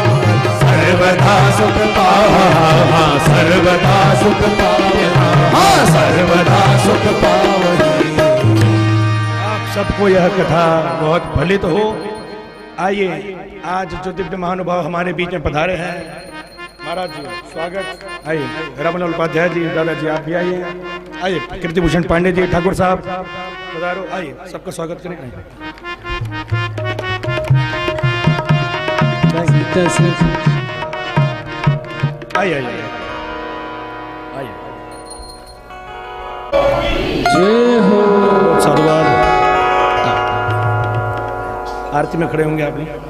सर्वदा सुख पावा, सर्वदा सुख पावा, सर्वदा सुख पावही। आप सबको यह कथा बहुत फलित हो। आइए, आज जो दिव्य महानुभाव हमारे बीच में पधारे हैं, महाराज जी स्वागत। आइए, रमन उपाध्याय जी, दादाजी आप भी आइए। आइए, कीर्तिभूषण पांडे जी, ठाकुर साहब पधारो। आइए, सबका स्वागत करें। आइए आइए आइए। जय हो। साधुवाद। आरती में खड़े होंगे आप लोग।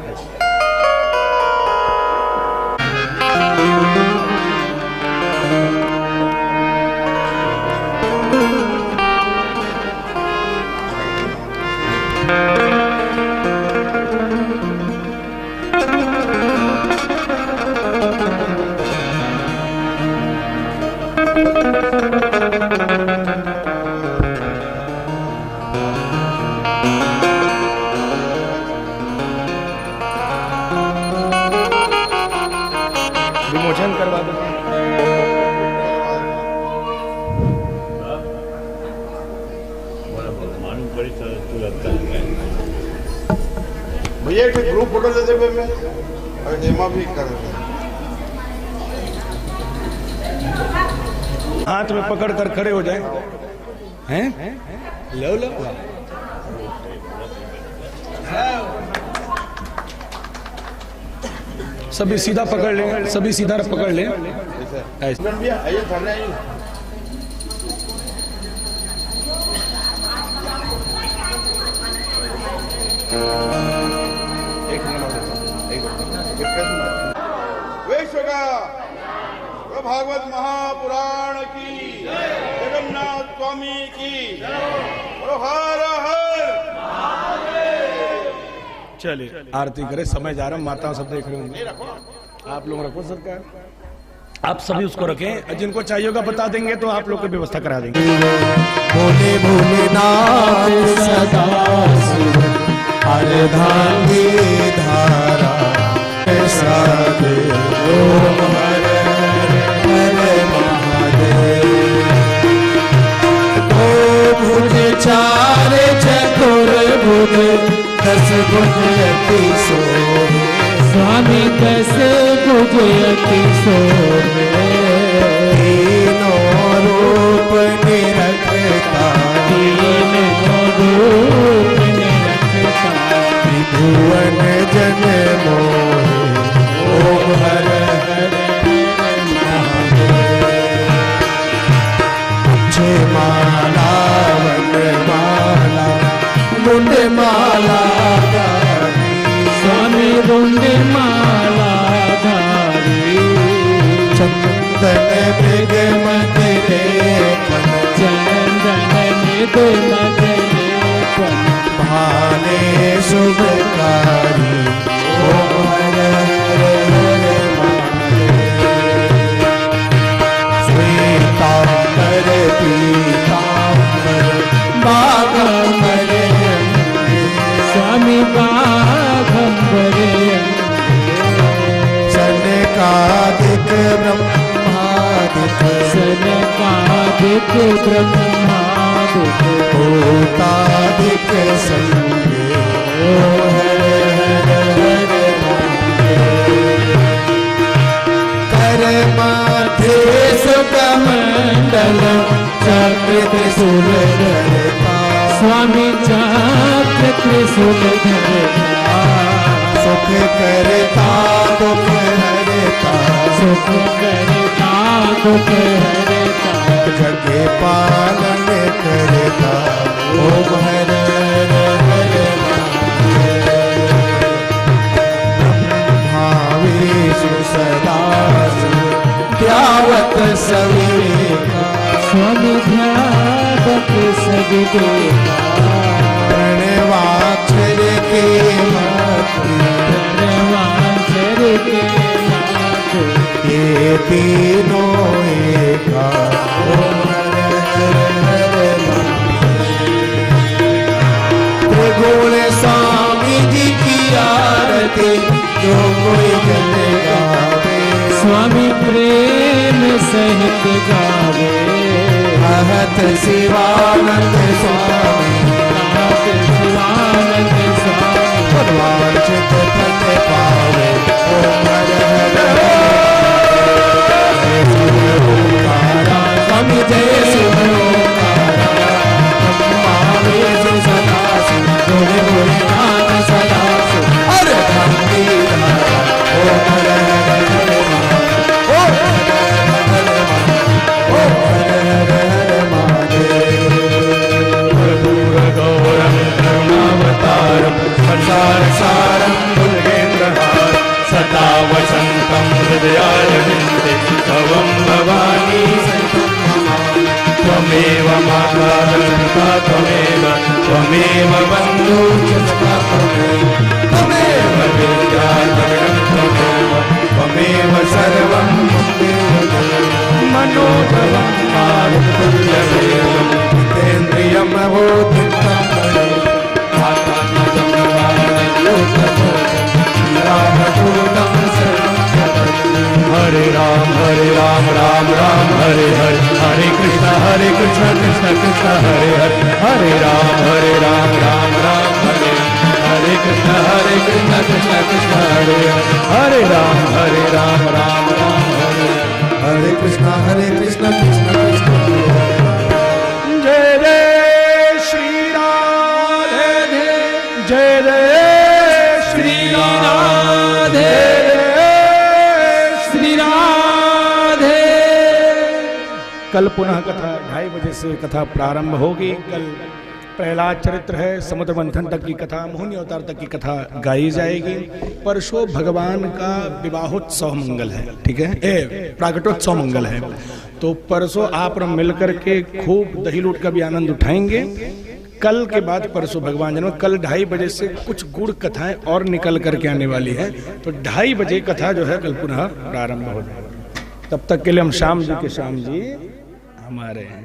विमोचन करवा दो। भैया एक ग्रुप फोटो लेते हुए मैं और हेमा भी कर रहे हाथ में पकड़ कर खड़े हो जाए। हैं? लो लो। सभी सीधा पकड़ लें, सभी सीधा पकड़ लें। ऐसे। भैया आइए कर रहे हैं। भागवत महापुराण की जगन्नाथ स्वामी की हर हर। चलिए आरती करें, समय जा रहा है, माता सब देख रहे होंगे। आप लोग रखो सरकार, आप सभी उसको रखें। जिनको चाहिए होगा बता देंगे तो आप लोग को व्यवस्था करा देंगे। भोले भोलेनाथ सदा शिव अर्धांगी धारा साधे ओम हर हर महादेव। दो भुज चार चतुर्भुज दस भुज अति सोहे। स्वामी कैसे बुझयति सोहे। तीनों रूप निरखता, तीनों रूप निरखता, त्रिभुवन जन मोहे। ओम हर हर महादेव। अक्षय माला वन माला मुंड माला धारी। स्वामी रुंड माला धारी। चंदन मृग मद लेपन, चंदन मृग मद लेपन, भाले शुभकारी। ओम हर हर हर महादेव। श्वेतांबर पीतांबर बागंबर अंगे। स्वामी बाघंबर सनकादिक ब्रह्मादिक, सनकादिक ब्रह्मादिक, भूतादिक संगे। ओम हर हर हर महादेव। कर माथे सुकमंडल चक्र त्रिशूल धरता। स्वामी चक्र त्रिशूल धरता। सुख करता दुख हरता, सुख करता दुख हरता, जग पालन करता। ओम हर विदुता प्रणवाक्षर के मातृ प्रणवाक्षर के मातृ ये तीनों एका ओम हर हर हर त्रिगुण स्वामी जी की आरती जो कोई जन गावे स्वामी प्रेम सहित गावे महत शिवानंद स्वामी महत शिवानंद स्वामी भगवान चित फल पावे ओम हर हर स्वामी जय शिव ओंकारा मावे से सदा शिव बोले बोले नाम सदा शिव अरे भक्ति धारा ओम हर हर ओम हर हर महादेव कर्पूर गौरम करुणावतारम संसार सारम भुजगेन्द्रहार सदा वसंतम हृदयारविंदे भवं भवानी त्वमेव माता पिता त्वमेव बन्धु सदा त्वमेव विद्या त्वमेव सर्वं मनोजवं मारुतुल्यवेदं जितेन्द्रियं बोधितं हरे राम राम राम हरे हरे हरे कृष्ण कृष्ण कृष्ण हरे हरे हरे राम राम राम हरे हरे कृष्ण कृष्ण कृष्ण हरे हरे राम राम राम हरे हरे कृष्ण कृष्ण कृष्ण जय जय श्री राधे जय जय श्री राधे श्री राधे। कल पुनः कथा 2:30 बजे से कथा प्रारंभ होगी। कल प्रहलाद चरित्र है, समुद्र मंथन तक की कथा, मोहिनी अवतार तक की कथा गाई जाएगी। परसों भगवान का विवाहोत्सव मंगल है, ठीक है, प्रागटोत्सव मंगल है। तो परसों आप मिलकर के खूब दही लूट का भी आनंद उठाएंगे। कल के बाद परसों भगवान जन्म, कल 2:30 बजे से कुछ गुड़ कथाएं और निकल करके आने वाली है। तो 2:30 बजे कथा जो है कल पुनः प्रारंभ हो जाएगी। तब तक के लिए हम श्याम जी के श्याम जी हमारे हैं।